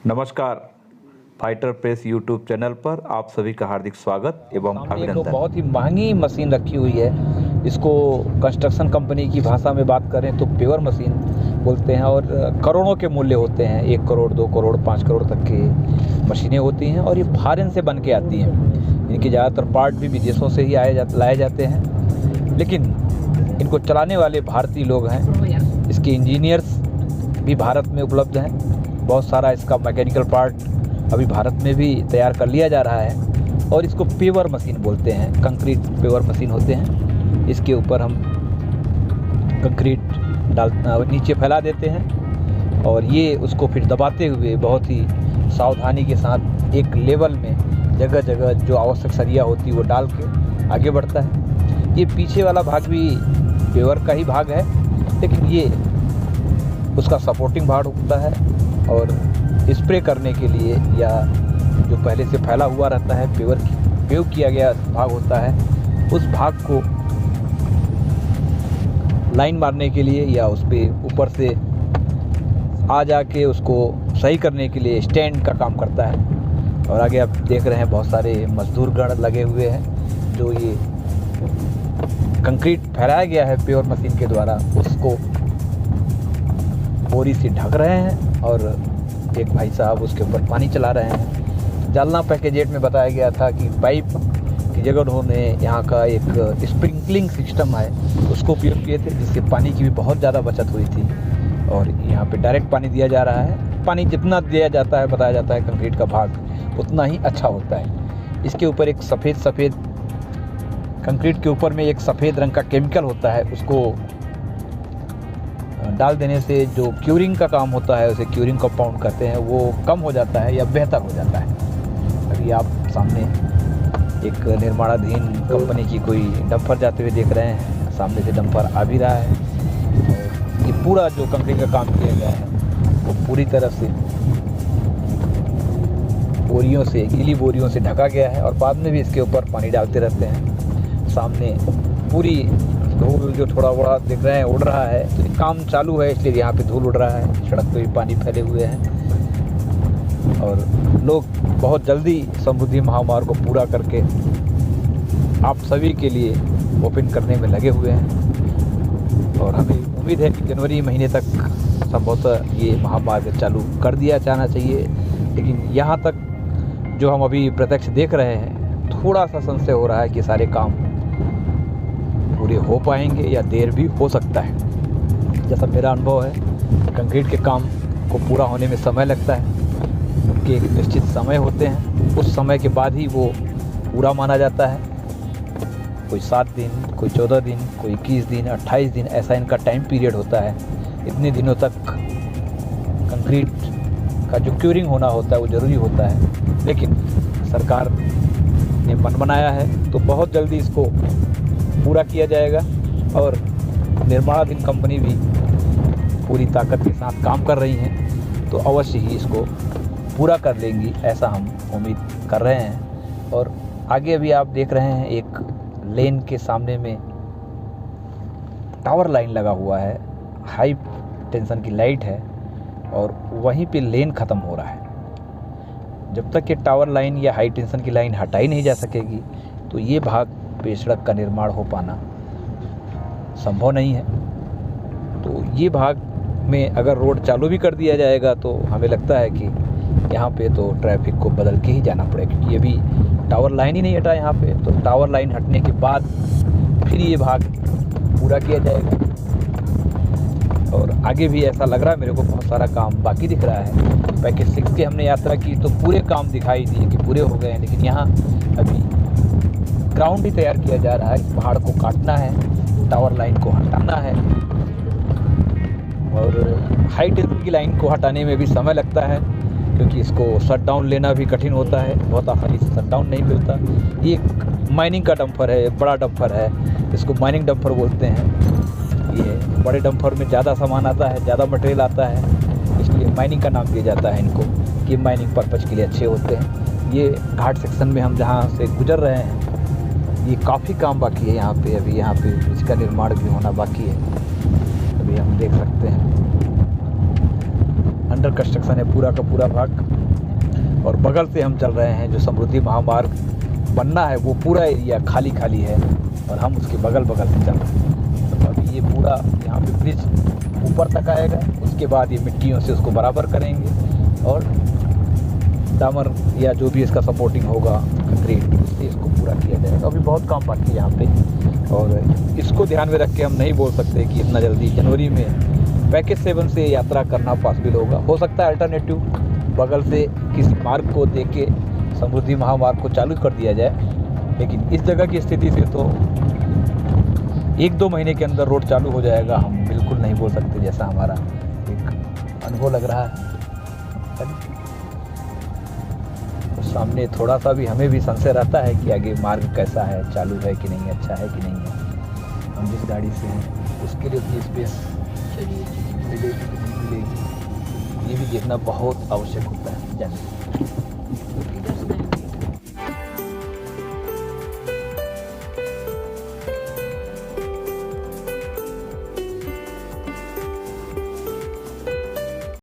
नमस्कार। Fighter press YouTube channel पर आप सभी का हार्दिक स्वागत एवं सामने एक अभिनंदन। बहुत ही महंगी मशीन रखी हुई है। इसको कंस्ट्रक्शन कंपनी की भाषा में बात करें तो पेवर मशीन बोलते हैं और करोड़ों के मूल्य होते हैं। 1 करोड़ 2 करोड़ 5 करोड़ तक की मशीनें होती हैं और ये फॉरेन से बन के आती हैं। इनके ज़्यादातर पार्ट भी विदेशों से ही लाए जाते हैं, लेकिन इनको चलाने वाले भारतीय लोग हैं। इसके इंजीनियर्स भी भारत में उपलब्ध हैं। बहुत सारा इसका मैकेनिकल पार्ट अभी भारत में भी तैयार कर लिया जा रहा है और इसको पेवर मशीन बोलते हैं। कंक्रीट पेवर मशीन होते हैं। इसके ऊपर हम कंक्रीट नीचे फैला देते हैं और ये उसको फिर दबाते हुए बहुत ही सावधानी के साथ एक लेवल में जगह जगह जो आवश्यक सरिया होती है वो डाल के आगे बढ़ता है। ये पीछे वाला भाग भी पेवर का ही भाग है, लेकिन ये उसका सपोर्टिंग भाग होता है और स्प्रे करने के लिए या जो पहले से फैला हुआ रहता है पेव किया गया भाग होता है, उस भाग को लाइन मारने के लिए या उस पे ऊपर से आ जाके उसको सही करने के लिए स्टैंड का काम करता है। और आगे आप देख रहे हैं बहुत सारे मजदूर गण लगे हुए हैं जो ये कंक्रीट फैलाया गया है पेवर मशीन के द्वारा उसको बोरी से ढक रहे हैं और एक भाई साहब उसके ऊपर पानी चला रहे हैं। जालना पैकेजेट में बताया गया था कि पाइप की जगह उन्होंने यहाँ का एक स्प्रिंकलिंग सिस्टम है उसको उपयोग किए थे, जिससे पानी की भी बहुत ज़्यादा बचत हुई थी। और यहाँ पे डायरेक्ट पानी दिया जा रहा है। पानी जितना दिया जाता है बताया जाता है कंक्रीट का भाग उतना ही अच्छा होता है। इसके ऊपर एक सफ़ेद कंक्रीट के ऊपर में एक सफ़ेद रंग का केमिकल होता है, उसको डाल देने से जो क्यूरिंग का काम होता है उसे क्यूरिंग कंपाउंड कहते हैं, वो कम हो जाता है या बेहतर हो जाता है। अभी आप सामने एक निर्माणाधीन कंपनी की कोई डंपर जाते हुए देख रहे हैं। सामने से डंपर आ भी रहा है और ये पूरा जो कंक्रीट का काम किया गया है वो पूरी तरह से बोरियों से गीली बोरियों से ढका गया है और बाद में भी इसके ऊपर पानी डालते रहते हैं। सामने पूरी धूल जो थोड़ा बड़ा दिख रहे हैं उड़ रहा है, तो काम चालू है इसलिए यहाँ पे धूल उड़ रहा है। सड़क पे भी पानी फैले हुए हैं और लोग बहुत जल्दी समृद्धि महामार्ग को पूरा करके आप सभी के लिए ओपन करने में लगे हुए हैं और हमें उम्मीद है कि जनवरी महीने तक संभवतः ये महामार्ग चालू कर दिया जाना चाहिए। लेकिन यहाँ तक जो हम अभी प्रत्यक्ष देख रहे हैं थोड़ा सा संशय हो रहा है कि सारे काम पूरे हो पाएंगे या देर भी हो सकता है। जैसा मेरा अनुभव है कंक्रीट के काम को पूरा होने में समय लगता है, उनके एक निश्चित समय होते हैं, उस समय के बाद ही वो पूरा माना जाता है। कोई 7 दिन, कोई 14 दिन, कोई 21 दिन, 28 दिन, ऐसा इनका टाइम पीरियड होता है। इतने दिनों तक कंक्रीट का जो क्यूरिंग होना होता है वो ज़रूरी होता है, लेकिन सरकार ने मन बनाया है तो बहुत जल्दी इसको पूरा किया जाएगा और निर्माणाधीन कंपनी भी पूरी ताकत के साथ काम कर रही हैं, तो अवश्य ही इसको पूरा कर लेंगी ऐसा हम उम्मीद कर रहे हैं। और आगे भी आप देख रहे हैं एक लेन के सामने में टावर लाइन लगा हुआ है, हाई टेंशन की लाइट है और वहीं पे लेन ख़त्म हो रहा है। जब तक ये टावर लाइन या हाई टेंशन की लाइन हटाई नहीं जा सकेगी तो ये भाग पे सड़क का निर्माण हो पाना संभव नहीं है। तो ये भाग में अगर रोड चालू भी कर दिया जाएगा तो हमें लगता है कि यहाँ पे तो ट्रैफिक को बदल के ही जाना पड़ेगा, क्योंकि अभी टावर लाइन ही नहीं हटा यहाँ पे। तो टावर लाइन हटने के बाद फिर ये भाग पूरा किया जाएगा और आगे भी ऐसा लग रहा है मेरे को बहुत सारा काम बाकी दिख रहा है। पैकेज 6 की हमने यात्रा की तो पूरे काम दिखाई दिए कि पूरे हो गए हैं, लेकिन यहाँ अभी ग्राउंड भी तैयार किया जा रहा है। पहाड़ को काटना है, टावर लाइन को हटाना है और हाई टेंशन की लाइन को हटाने में भी समय लगता है, क्योंकि इसको शट डाउन लेना भी कठिन होता है, बहुत आसानी से शट डाउन नहीं मिलता। ये एक माइनिंग का डंपर है, एक बड़ा डंपर है, इसको माइनिंग डंपर बोलते हैं। ये बड़े डंपर में ज़्यादा सामान आता है, ज़्यादा मटेरियल आता है, इसलिए माइनिंग का नाम दिया जाता है इनको कि माइनिंग पर्पज़ के लिए अच्छे होते हैं। ये घाट सेक्शन में हम जहाँ से गुजर रहे हैं ये काफ़ी काम बाकी है यहाँ पे। अभी यहाँ पे इसका निर्माण भी होना बाकी है। अभी हम देख सकते हैं अंडर कंस्ट्रक्शन है पूरा का पूरा भाग। और बगल से हम चल रहे हैं, जो समृद्धि महामार्ग बनना है वो पूरा एरिया खाली खाली है और हम उसके बगल बगल से चल रहे हैं। तो अभी ये पूरा यहाँ पे ब्रिज ऊपर तक आएगा, उसके बाद ये मिट्टियों से उसको बराबर करेंगे और डामर या जो भी इसका सपोर्टिंग होगा कंक्रीट, उससे इसको पूरा किया जाएगा। अभी बहुत काम बाकी है यहाँ पे और इसको ध्यान में रख के हम नहीं बोल सकते कि इतना जल्दी जनवरी में पैकेज 7 से यात्रा करना पॉसिबल होगा। हो सकता है अल्टरनेटिव बगल से किसी मार्ग को देख के समृद्धि महामार्ग को चालू कर दिया जाए, लेकिन इस जगह की स्थिति से तो 1-2 महीने के अंदर रोड चालू हो जाएगा हम बिल्कुल नहीं बोल सकते, जैसा हमारा एक अनुभव लग रहा है। तो सामने थोड़ा सा भी हमें भी संशय रहता है कि आगे मार्ग कैसा है, चालू है कि नहीं, अच्छा है कि नहीं है। हम जिस गाड़ी से हैं उसके लिए उतनी स्पेस मिलेगी कि नहीं मिलेगी, ये भी देखना बहुत आवश्यक होता है जाने।